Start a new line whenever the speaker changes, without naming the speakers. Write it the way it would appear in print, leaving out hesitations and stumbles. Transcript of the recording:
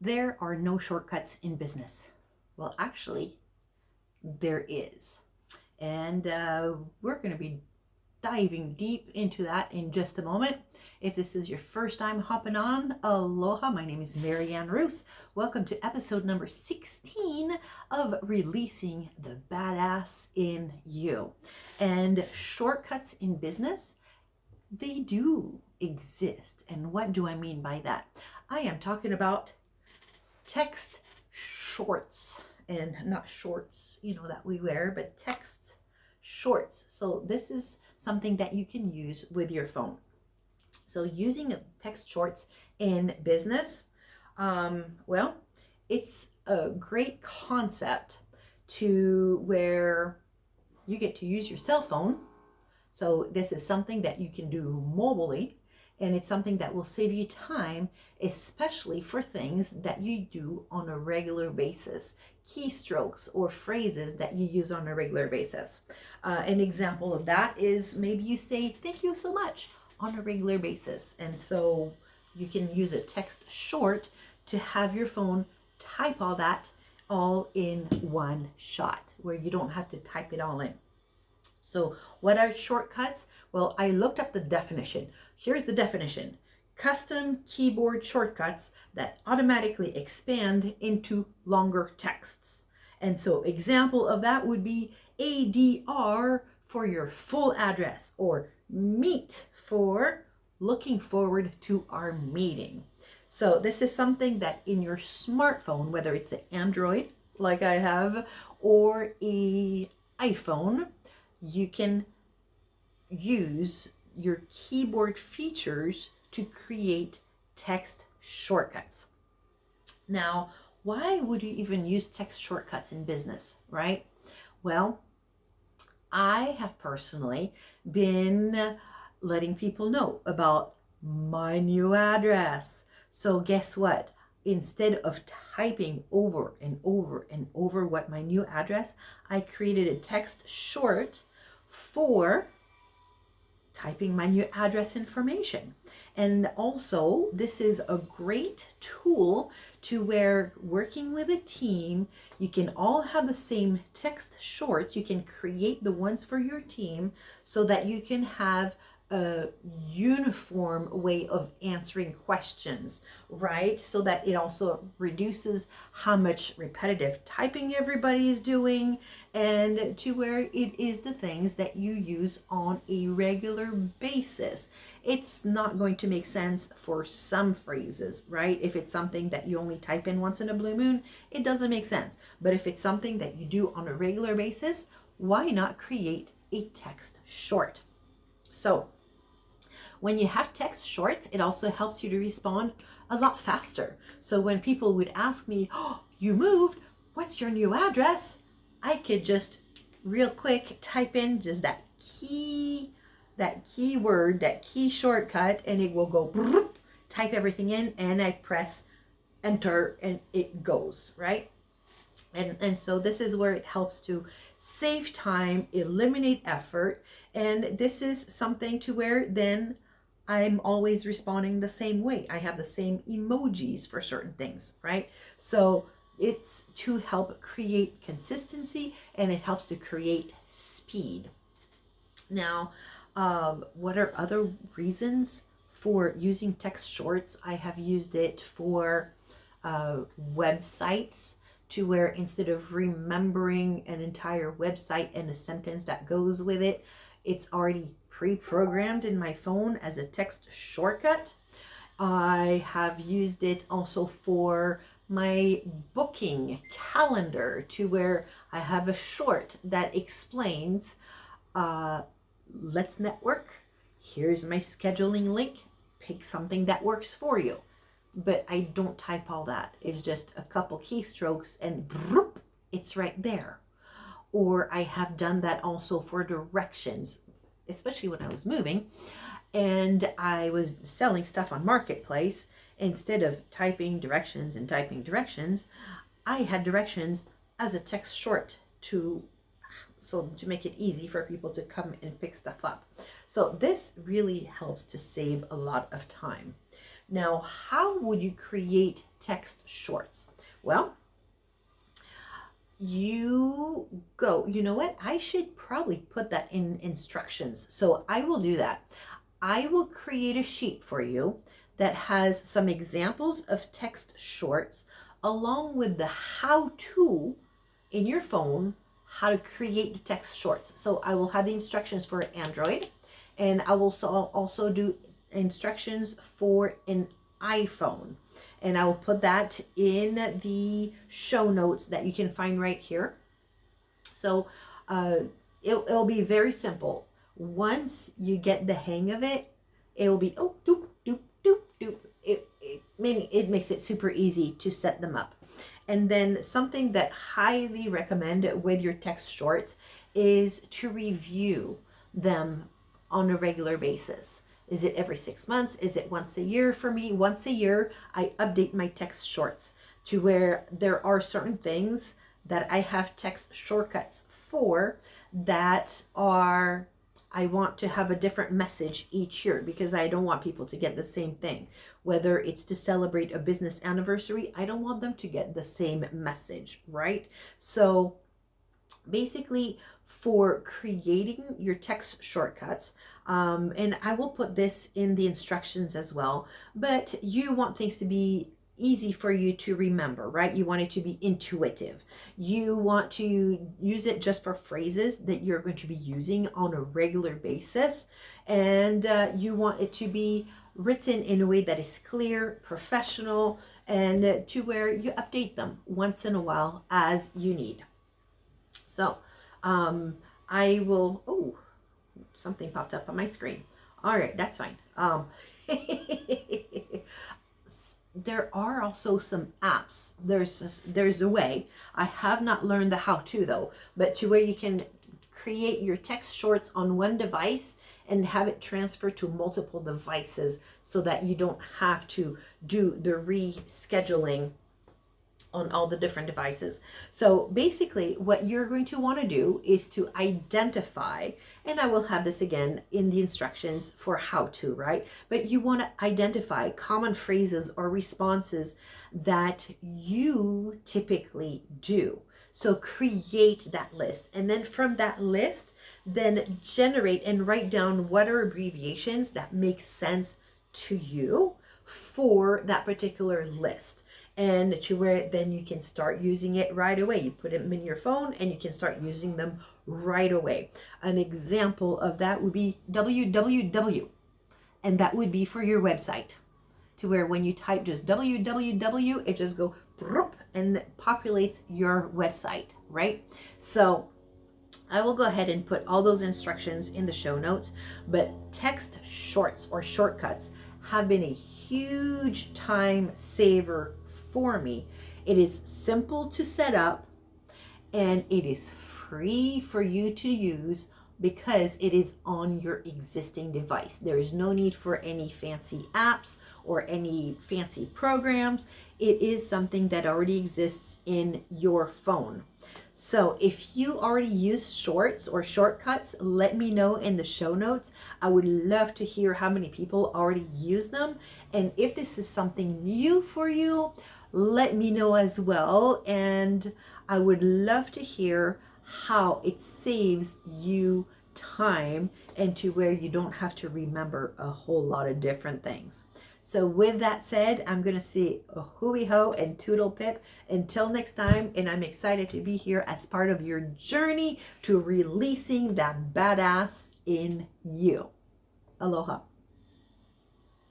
There are no shortcuts in business. Well, actually, there is. And we're going to be diving deep into that in just a moment. If this is your first time hopping on, aloha. My name is Marianne Roos. Welcome to episode number 16 of Releasing the Badass in You. And shortcuts in business, they do exist. And what do I mean by that? I am talking about text shorts, and not shorts, that we wear, but text shorts. So this is something that you can use with your phone. So using text shorts in business, well, it's a great concept to where you get to use your cell phone. So this is something that you can do mobilely, and it's something that will save you time, especially for things that you do on a regular basis, keystrokes or phrases that you use on a regular basis. An example of that is maybe you say thank you so much on a regular basis, and so you can use a text short to have your phone type all that all in one shot, where you don't have to type it all in. So what are shortcuts? Well, I looked up the definition. Here's the definition: custom keyboard shortcuts that automatically expand into longer texts. And so example of that would be ADR for your full address, or MEET for looking forward to our meeting. So this is something that in your smartphone, whether it's an Android like I have or a iPhone, you can use your keyboard features to create text shortcuts. Now, why would you even use text shortcuts in business, right? Well, I have personally been letting people know about my new address. So guess what? Instead of typing over and over and over what my new address, I created a text short for typing my new address information. And also, this is a great tool to where working with a team, you can all have the same text shorts. You can create the ones for your team so that you can have a uniform way of answering questions, right? So that it also reduces how much repetitive typing everybody is doing, and to where it is the things that you use on a regular basis. It's not going to make sense for some phrases, right? If it's something that you only type in once in a blue moon, it doesn't make sense. But if it's something that you do on a regular basis, why not create a text short? So when you have text shorts, it also helps you to respond a lot faster. So when people would ask me, "Oh, you moved, what's your new address?" I could just real quick type in just that keyword, that key shortcut, and it will go type everything in, and I press enter and it goes, right? And so this is where it helps to save time, eliminate effort, and this is something to where then I'm always responding the same way. I have the same emojis for certain things, right? So it's to help create consistency, and it helps to create speed. Now, what are other reasons for using text shorts? I have used it for websites, to where instead of remembering an entire website and a sentence that goes with it, it's already pre-programmed in my phone as a text shortcut. I have used it also for my booking calendar, to where I have a short that explains, let's network. Here's my scheduling link. Pick something that works for you. But I don't type all that. It's just a couple keystrokes and it's right there. Or I have done that also for directions, especially when I was moving and I was selling stuff on Marketplace. Instead of typing directions and typing directions, I had directions as a text short to make it easy for people to come and pick stuff up. So this really helps to save a lot of time. Now, how would you create text shorts? Well, you know what? I should probably put that in instructions. So I will do that. I will create a sheet for you that has some examples of text shorts along with the how to in your phone how to create the text shorts. So I will have the instructions for Android, and I will also do instructions for an iPhone. And I will put that in the show notes that you can find right here. So uh, it'll be very simple. Once you get the hang of it, it will be, oh, doop, doop, doop, doop. It makes it super easy to set them up. And then something that highly recommend with your text shorts is to review them on a regular basis. Is it every 6 months? Is it once a year? For me, once a year, I update my text shorts to where there are certain things that I have text shortcuts for that are, I want to have a different message each year because I don't want people to get the same thing. Whether it's to celebrate a business anniversary, I don't want them to get the same message, right? So basically, for creating your text shortcuts, and I will put this in the instructions as well, but you want things to be easy for you to remember, right? You want it to be intuitive. You want to use it just for phrases that you're going to be using on a regular basis, and you want it to be written in a way that is clear, professional, and to where you update them once in a while as you need. So I will, oh, something popped up on my screen. All right, that's fine. There are also some apps. There's a way. I have not learned the how to though, but to where you can create your text shorts on one device and have it transfer to multiple devices so that you don't have to do the rescheduling on all the different devices. So basically what you're going to want to do is to identify, and I will have this again in the instructions for how to, right? But you want to identify common phrases or responses that you typically do. So create that list, and then from that list, then generate and write down what are abbreviations that make sense to you for that particular list, and to where then you can start using it right away. You put them in your phone and you can start using them right away. An example of that would be www, and that would be for your website, to where when you type just www, it just go and populates your website, right? So I will go ahead and put all those instructions in the show notes, but text shorts or shortcuts have been a huge time saver for me. It is simple to set up and it is free for you to use because it is on your existing device. There is no need for any fancy apps or any fancy programs. It is something that already exists in your phone. So if you already use shorts or shortcuts, let me know in the show notes. I would love to hear how many people already use them. And if this is something new for you, let me know as well. And I would love to hear how it saves you time and to where you don't have to remember a whole lot of different things. So with that said, I'm going to say a hooey ho and toodle pip until next time. And I'm excited to be here as part of your journey to releasing that badass in you. Aloha.